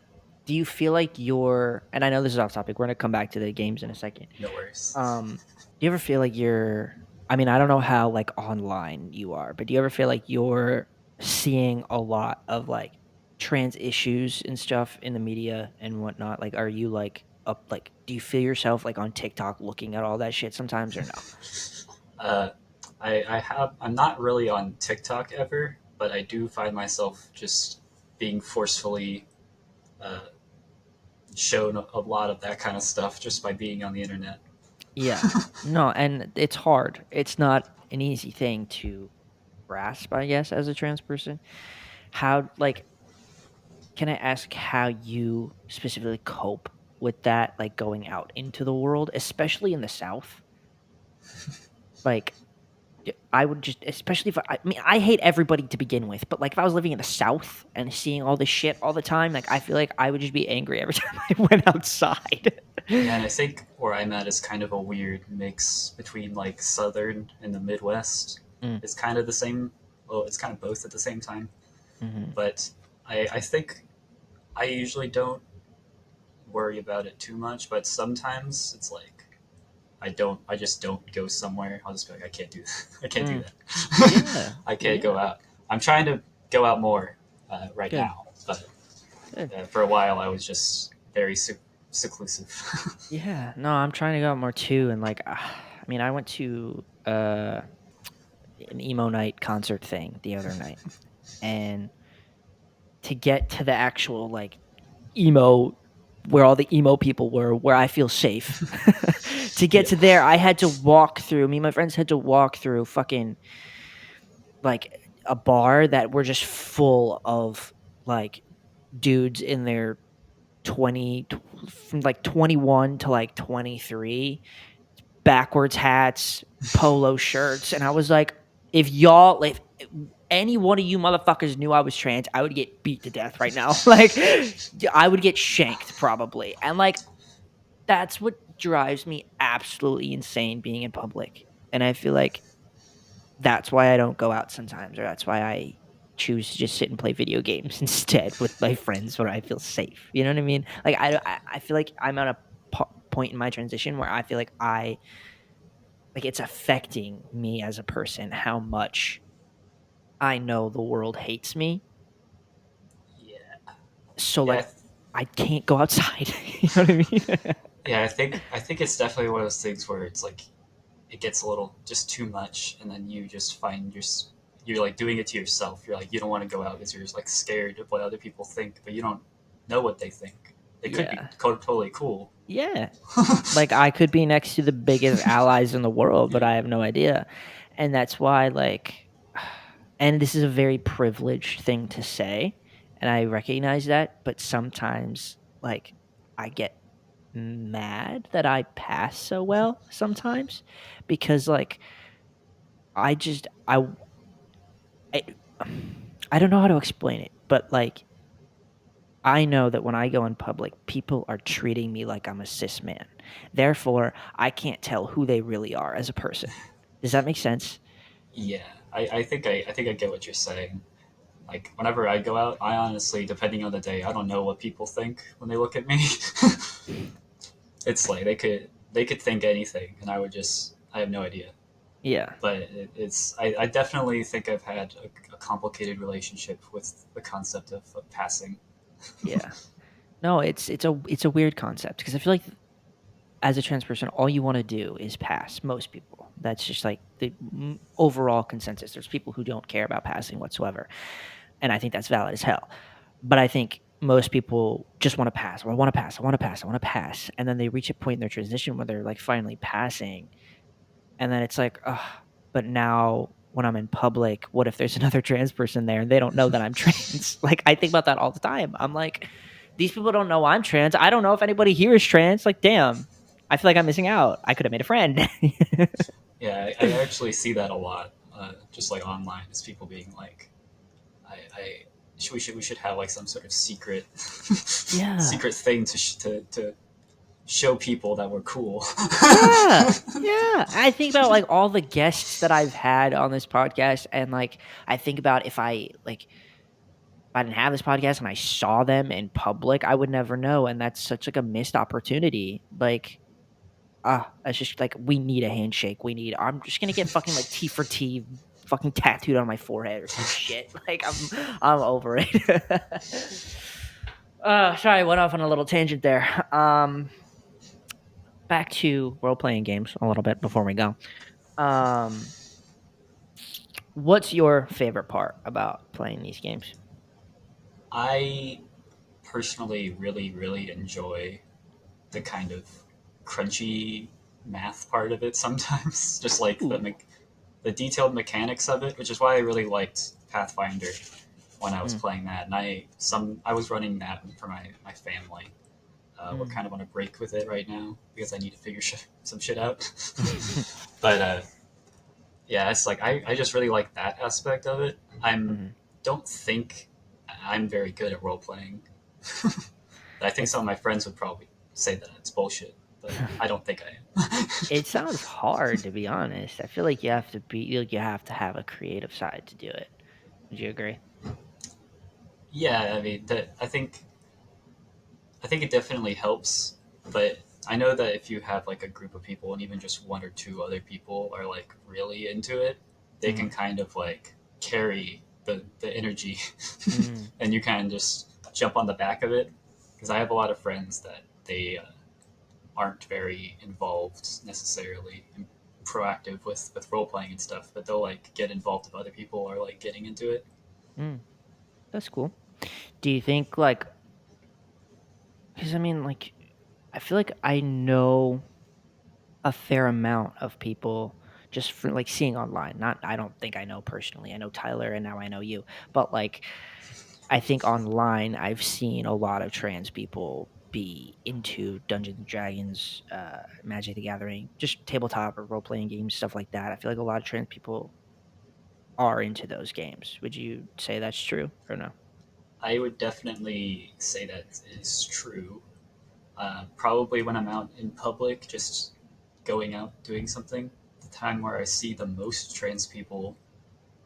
Do you feel like you're and I know this is off topic. We're gonna come back to the games in a second. No worries. Do you ever feel like you're I mean, I don't know how like online you are, but do you ever feel like you're seeing a lot of like trans issues and stuff in the media and whatnot? Like, are you like up like do you feel yourself like on TikTok looking at all that shit sometimes or no? Uh, I'm not really on TikTok ever, but I do find myself just being forcefully uh, shown a lot of that kind of stuff just by being on the internet. Yeah. No, and it's hard. It's not an easy thing to grasp, I guess, as a trans person. How like can I ask how you specifically cope with that, like, going out into the world, especially in the South? Like, I would just especially if I mean, I hate everybody to begin with, but, like, if I was living in the South and seeing all this shit all the time, like, I feel like I would just be angry every time I went outside. Yeah, and I think where I'm at is kind of a weird mix between like Southern and the Midwest. Mm, It's kind of the same. Well, it's kind of both at the same time. mhm. But I think I usually don't worry about it too much. But sometimes it's like I just don't go somewhere. I'll just be like, I can't do that. I can't do Mm. that. Yeah. I can't Yeah. go out. I'm trying to go out more right Good. now, but Good. for a while I was just very seclusive. Yeah. No, I'm trying to go out more too, and, like, I mean, I went to, an emo night concert thing the other night, and to get to the actual like emo where all the emo people were where I feel safe. To get Yeah. to there, I had to walk through me and my friends had to walk through fucking like a bar that were just full of like dudes in their 20 from like 21 to like 23 backwards hats, polo shirts, and I was like, if y'all, if any one of you motherfuckers knew I was trans, I would get beat to death right now. Like, I would get shanked probably, and like that's what drives me absolutely insane being in public, and I feel like that's why I don't go out sometimes, or that's why I choose to just sit and play video games instead with my friends where I feel safe. You know what I mean? Like I feel like I'm at a point in my transition where I feel like it's affecting me as a person how much I know the world hates me. Yeah. So Yeah. like I can't go outside. You know what I mean? Yeah, I think it's definitely one of those things where it's like it gets a little just too much, and then you just find you're like doing it to yourself. You're like you don't want to go out because you're just like scared of what other people think, but you don't know what they think. They could be Yeah. totally cool. Yeah. Like I could be next to the biggest allies in the world, but Yeah, I have no idea. And that's why like and this is a very privileged thing to say, and I recognize that, but sometimes like I get mad that I pass so well sometimes because like I just I I don't know how to explain it, but like I know that when I go in public, people are treating me like I'm a cis man. Therefore, I can't tell who they really are as a person. Does that make sense? Yeah, I think I get what you're saying. Like whenever I go out, I honestly, depending on the day, I don't know what people think when they look at me. It's like they could think anything, and I have no idea. Yeah. But I definitely think I've had a complicated relationship with the concept of passing. Yeah. No, it's a weird concept because I feel like as a trans person, all you want to do is pass. Most people. That's just like the overall consensus. There's people who don't care about passing whatsoever, and I think that's valid as hell. But I think most people just want to pass. Or I want to pass. I want to pass. I want to pass, and then they reach a point in their transition where they're like finally passing, and then it's like, ugh. But now when I'm in public, what if there's another trans person there and they don't know that I'm trans? Like I think about that all the time. I'm like, these people don't know I'm trans. I don't know if anybody here is trans. Like, damn, I feel like I'm missing out. I could have made a friend. Yeah, I actually see that a lot, just like online, is people being like, I we should have like some sort of secret Yeah. secret thing to show people that we're cool. Yeah. Yeah. I think about like all the guests that I've had on this podcast and like I think about if I didn't have this podcast and I saw them in public, I would never know and that's such like a missed opportunity. Like that's just like we need a handshake. I'm just gonna get fucking like T for T fucking tattooed on my forehead or some shit. Like I'm over it. Sorry, I went off on a little tangent there. Back to role playing games a little bit before we go. Um what's your favorite part about playing these games? I personally really enjoy the kind of crunchy math part of it sometimes, just like Ooh. the detailed mechanics of it, which is why I really liked Pathfinder when I was Mm, playing that. And I was running that for my family. We're mm. kind of on a break with it right now because I need to figure some shit out. But yeah, it's like I just really like that aspect of it. Mhm. Don't think I'm very good at role playing. I think some It's of my friends would probably say that it's bullshit, but I don't think I am. it sounds hard to be honest. I feel like you have to have a creative side to do it. Would you agree? Yeah, I mean, I think it definitely helps, but I know that if you have like a group of people and even just one or two other people are like really into it, they can Mhm. kind of like carry the energy Mm. and you kind of just jump on the back of it. Because I have a lot of friends that they aren't very involved necessarily and proactive with role playing and stuff, but they'll like get involved if other people are like getting into it. Mm. That's cool. Do you think like cuz I mean like I feel like I know a fair amount of people just for like seeing online. Not I don't think I know personally. I know Tyler and now I know you. But like I think online I've seen a lot of trans people be into Dungeons and Dragons, Magic the Gathering, just tabletop or role playing games, stuff like that. I feel like a lot of trans people are into those games. Would you say that's true or no? I would definitely say that is true. Probably when I'm out in public, just going out doing something. The time where I see the most trans people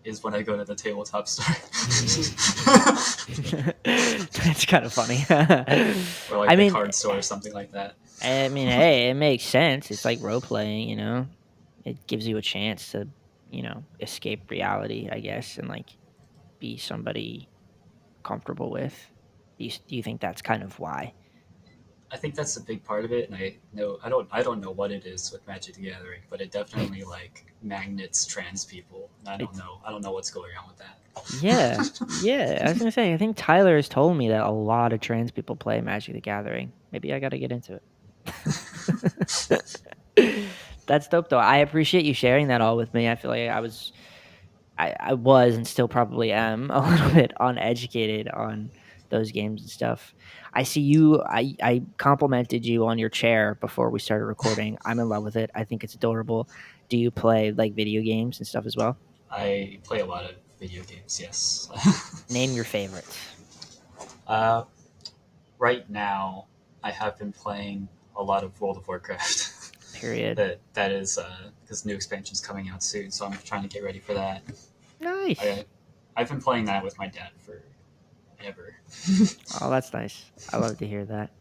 is when I go to the tabletop store. That's kind of funny. Or like I the mean, card store or something like that. hey, it makes sense. It's like role playing, you know. It gives you a chance to, escape reality, I guess, and like be somebody comfortable with. Do you think that's kind of why? I think that's a big part of it, and I don't know what it is with Magic the Gathering, but it definitely like magnets trans people. And It's I don't know what's going on with yeah, that. yeah. I was gonna say, I think Tyler has told me that a lot of trans people play Magic the Gathering. Maybe I got to get into it. That's dope, though. I appreciate you sharing that all with me. I feel like I was and still probably am a little bit uneducated on those games and stuff. I see you. I complimented you on your chair before we started recording. I'm in love with it. I think it's adorable. Do you play like video games and stuff as well? I play a lot of video games. Yes. Name your favorites. uh, right now, I have been playing a lot of World of Warcraft. Period. That is because new expansion's coming out soon, so I'm trying to get ready for that. Nice. I I've been playing that with my dad for ever. Oh, that's nice. I love to hear that.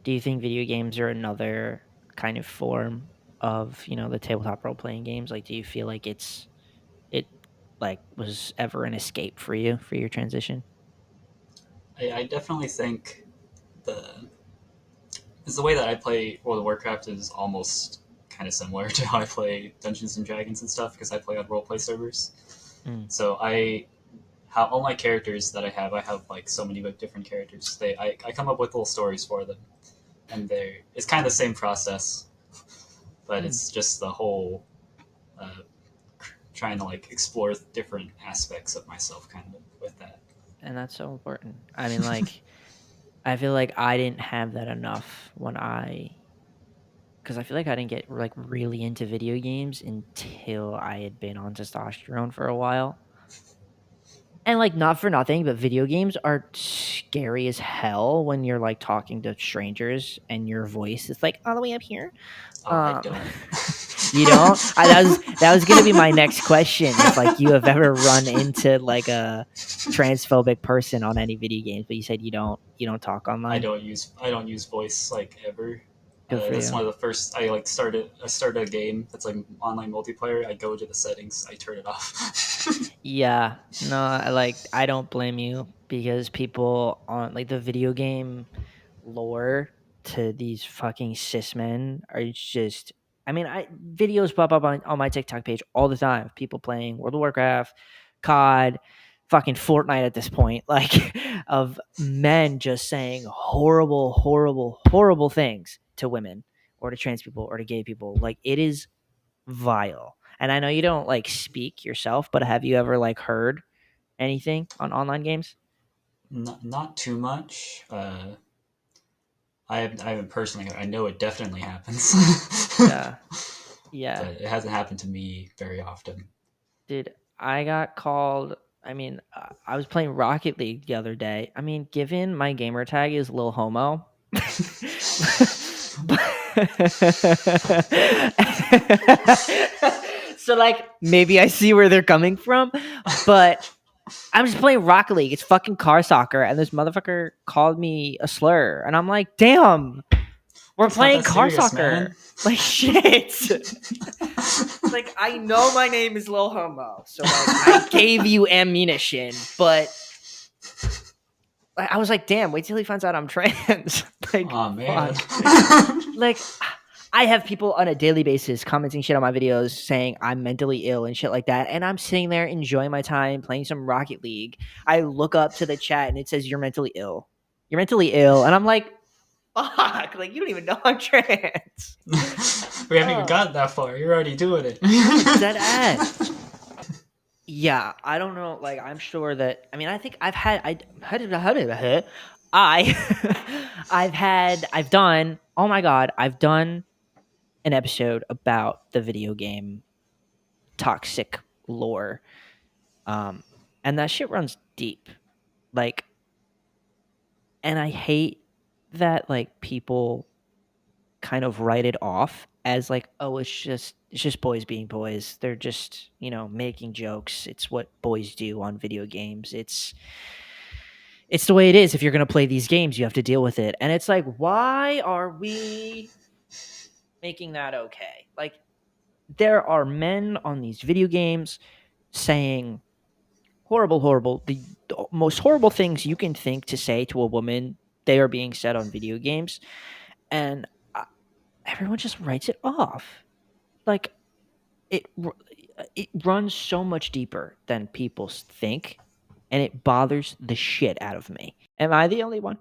Do you think video games are another kind of form of, the tabletop role playing games? Like, do you feel like it like was ever an escape for you for your transition? I definitely think the is the way that I play World of Warcraft is almost kind of similar to how I play Dungeons and Dragons and stuff because I play on roleplay servers. Mm. So I how all my characters that I have like so many like, different characters. I come up with little stories for them, and it's kind of the same process, but Mm. it's just the whole uh, trying to like explore different aspects of myself kind of with that. And that's so important. I mean, like, I feel like I didn't have that enough because I feel like I didn't get like really into video games until I had been on testosterone for a while. And like not for nothing, but video games are scary as hell when you're like talking to strangers and your voice is like all the way up here. Oh, I Um, don't. you don't? That was gonna be my next question. If like you have ever run into like a transphobic person on any video games, but you said you don't talk online. I don't use voice like ever. Good for That's you. one of the first I started a game that's like online multiplayer. I go to the settings, I turn it off. Yeah, no, I don't blame you because people on like the video game lore to these fucking cis men are just. I mean, I videos pop up on my TikTok page all the time of people playing World of Warcraft, COD, fucking Fortnite at this point, like of men just saying horrible, horrible, horrible things to women or to trans people or to gay people. Like it is vile. And I know you don't like speak yourself, but have you ever like heard anything on online games? Not too much. I haven't personally. I know it definitely happens, Yeah. Yeah. but it hasn't happened to me very often. Dude, I got called. I mean, I was playing Rocket League the other day. I mean, given my gamer tag is Lil Homo, so like maybe I see where they're coming from, but I'm just playing Rocket League. It's fucking car soccer, and this motherfucker called me a slur, and I'm like, damn, we're It's not playing that car serious, man. soccer. Like shit. Like I know my name is Lil Homo, so like I gave you ammunition, but I was like, damn, wait till he finds out I'm trans. Like, Oh man. fuck. Like I have people on a daily basis commenting shit on my videos saying I'm mentally ill and shit like that. And I'm sitting there enjoying my time playing some Rocket League. I look up to the chat and it says, You're mentally ill. You're mentally ill. And I'm like, fuck. Like, you don't even know I'm trans. We haven't even Oh, gotten that far. You're already doing it. no, dead ass. Yeah, I don't know. Like, I'm sure that. I mean, I think I've done. Oh my god, I've done an episode about the video game toxic lore, um, and that shit runs deep. Like, and I hate that like people kind of write it off as like, oh, it's just boys being boys. They're just making jokes. It's what boys do on video games. It's the way it is. If you're gonna play these games, you have to deal with it. And it's like, why are we making that okay? Like, there are men on these video games saying horrible, horrible, the most horrible things you can think to say to a woman. They are being said on video games, and everyone just writes it off. Like it, it runs so much deeper than people think, and it bothers the shit out of me. Am I the only one?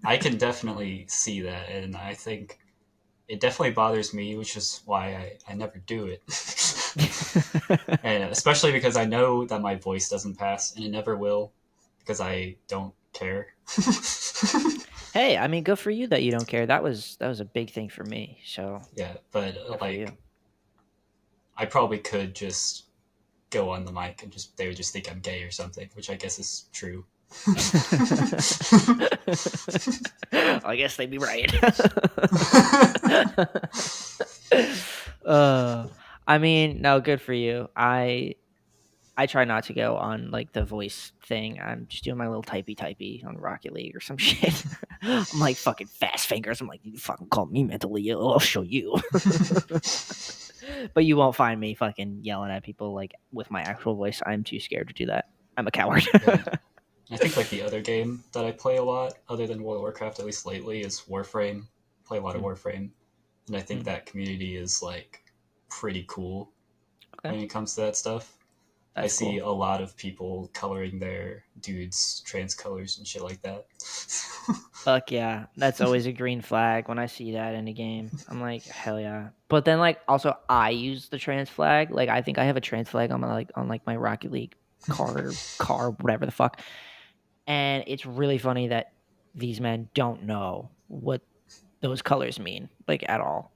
I can definitely see that, and I think it definitely bothers me, which is why I never do it. And especially because I know that my voice doesn't pass, and it never will, because I don't care. Hey, I mean, good for you that you don't care. That was a big thing for me. So Yeah, but good for you. like I probably could just go on the mic and just they would just think I'm gay or something, which I guess is true. I guess they'd be right. I mean, no, good for you. I try not to go on like the voice thing. I'm just doing my little typey on Rocket League or some shit. I'm like fucking fast fingers. I'm like, you fucking call me mentally ill, I'll show you. But you won't find me fucking yelling at people like with my actual voice. I'm too scared to do that. I'm a coward. Yeah. I think like the other game that I play a lot, other than World of Warcraft, at least lately, is Warframe. I play a lot of Mm, Warframe, and I think mm. that community is like pretty cool Okay, when it comes to that stuff. I that's see cool. a lot of people coloring their dudes trans colors and shit like that. Fuck yeah. That's always a green flag when I see that in a game. I'm like, hell yeah. But then like also I use the trans flag. Like I think I have a trans flag on my my Rocket League car, whatever the fuck. And it's really funny that these men don't know what those colors mean, like at all.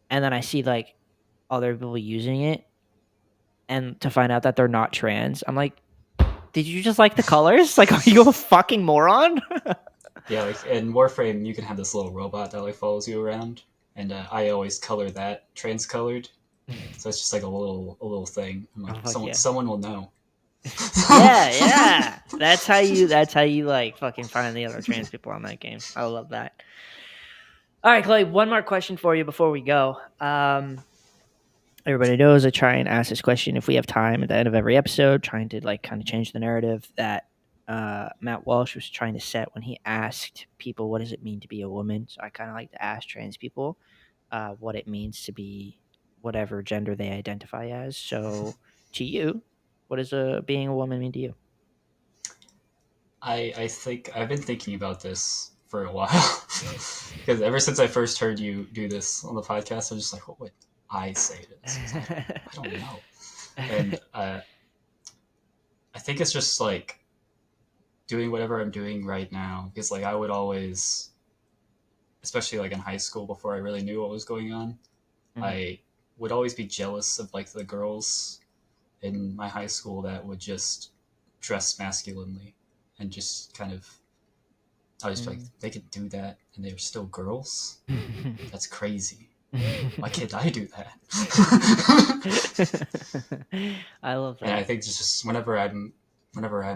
And then I see like other people using it and to find out that they're not trans. I'm like, did you just like the colors? Like, are you a fucking moron? Yeah, like in Warframe, you can have this little robot that like follows you around, and I always color that trans colored. So it's just like a little thing. I'm Oh like, fuck yeah. someone will know. Yeah, yeah. That's how you like fucking find the other trans people on that game. I love that. All right, Chloe, one more question for you before we go. Everybody knows I try and ask this question if we have time at the end of every episode, trying to like kind of change the narrative that Matt Walsh was trying to set when he asked people what does it mean to be a woman. So I kind of like to ask trans people what it means to be whatever gender they identify as. So to you, what does being a woman mean to you? I think I've been thinking about this for a while because ever since I first heard you do this on the podcast, I'm just like, what would I say to this? Because I don't know, and I think it's just like doing whatever I'm doing right now because like I would always, especially like in high school before I really knew what was going on, Mhm. I would always be jealous of like the girls in my high school that would just dress masculinely and just kind of I was like, Mm. they could do that and they're still girls? That's crazy. Why can't I do that? I love And I that. think just whenever I'm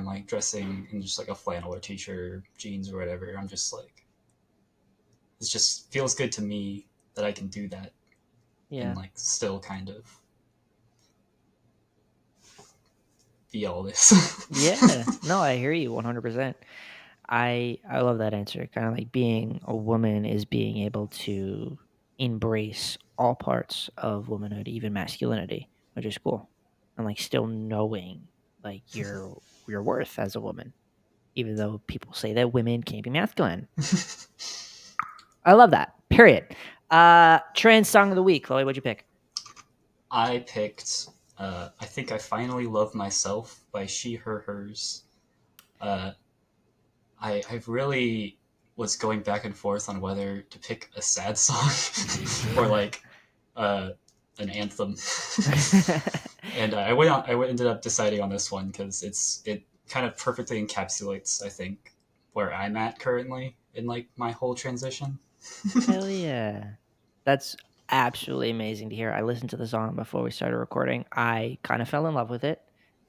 like dressing in just like a flannel or t-shirt or jeans or whatever, I'm just like it just feels good to me that I can do that and Yeah. like still kind of be all this. Yeah. No, I hear you 100%. I love that answer. Kind of like being a woman is being able to embrace all parts of womanhood, even masculinity, which is cool. And like still knowing like your worth as a woman, even though people say that women can't be masculine. I love that. Period. Trans song of the week, Chloe, what'd you pick? I picked I think I finally love myself by She Her Hers. Uh, I really was going back and forth on whether to pick a sad song or like uh, an anthem, and ended up deciding on this one because it kind of perfectly encapsulates I think where I'm at currently in like my whole transition. Hell yeah. That's absolutely amazing to hear. I listened to the song before we started recording. I kind of fell in love with it.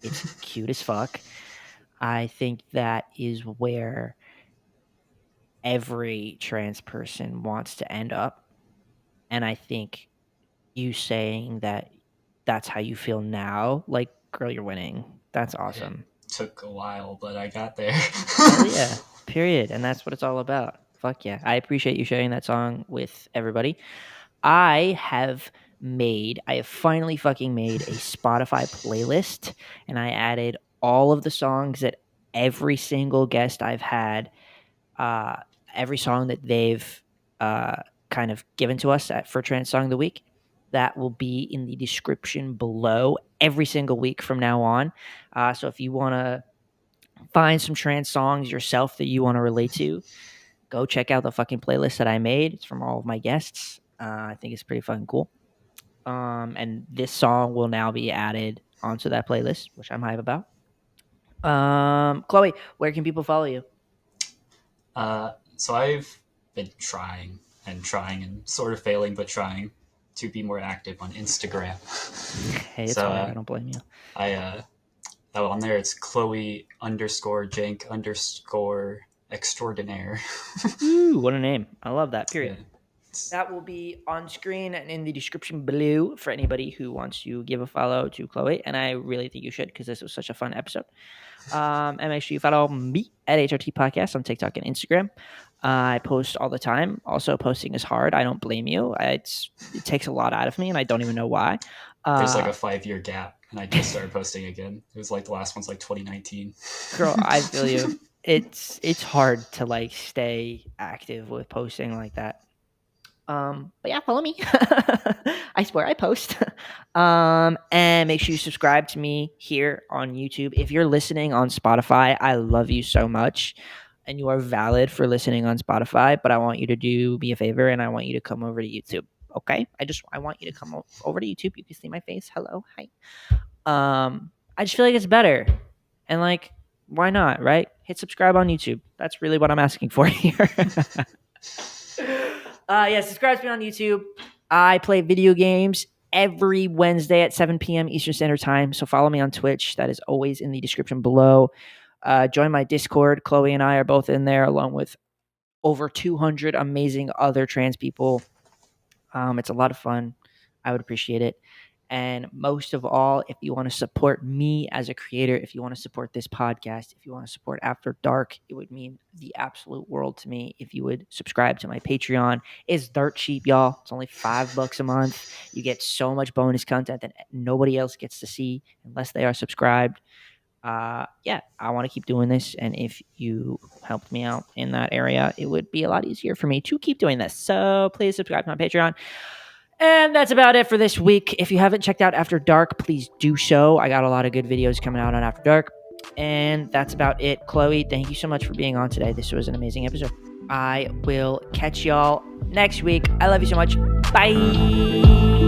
It's cute as fuck. I think that is where every trans person wants to end up. And I think you saying that that's how you feel now, like, girl, you're winning. That's It awesome. took a while, but I got there. Hell yeah. Period. And that's what it's all about. Fuck yeah. I appreciate you sharing that song with everybody. I have finally fucking made a Spotify playlist and I added all of the songs that every single guest I've had, uh, every song that they've uh, kind of given to us for Trans Song of the Week. That will be in the description below every single week from now on. So if you want to find some trans songs yourself that you want to relate to, go check out the fucking playlist that I made. It's from all of my guests. I think it's pretty fucking cool. And this song will now be added onto that playlist, which I'm hype about. Khloe, where can people follow you? So I've been trying and sort of failing, but trying to be more active on Instagram. Hey, it's hard. I don't blame you. On there it's Khloe _Jank _extraordinaire. Ooh, what a name. I love that. Period. Yeah. That will be on screen and in the description below for anybody who wants to give a follow to Khloe. And I really think you should, because this was such a fun episode. And make sure you follow me at HRT Podcast on TikTok and Instagram. I post all the time. Also, posting is hard. I don't blame you. It takes a lot out of me, and I don't even know why. There's like a 5-year gap, and I just started posting again. It was like the last one's like 2019. Girl, I feel you. It's hard to like stay active with posting like that. But yeah, follow me. I swear I post. And make sure you subscribe to me here on YouTube. If you're listening on Spotify, I love you so much. And you are valid for listening on Spotify, but I want you to do me a favor and I want you to come over to YouTube. Okay? I want you to come over to YouTube. You can see my face. Hello. Hi. I just feel like it's better. And like, why not, right? Hit subscribe on YouTube. That's really what I'm asking for here. Subscribe to me on YouTube. I play video games every Wednesday at 7 p.m. Eastern Standard Time. So follow me on Twitch. That is always in the description below. Join my Discord. Khloe and I are both in there, along with over 200 amazing other trans people. It's a lot of fun. I would appreciate it. And most of all, if you want to support me as a creator, if you want to support this podcast, if you want to support After Dark, it would mean the absolute world to me if you would subscribe to my Patreon. It's dirt cheap, y'all. It's only $5 a month. You get so much bonus content that nobody else gets to see unless they are subscribed. I want to keep doing this. And if you helped me out in that area, it would be a lot easier for me to keep doing this. So please subscribe to my Patreon. And that's about it for this week. If you haven't checked out After Dark, please do so. I got a lot of good videos coming out on After Dark. And that's about it. Khloe, thank you so much for being on today. This was an amazing episode. I will catch y'all next week. I love you so much. Bye.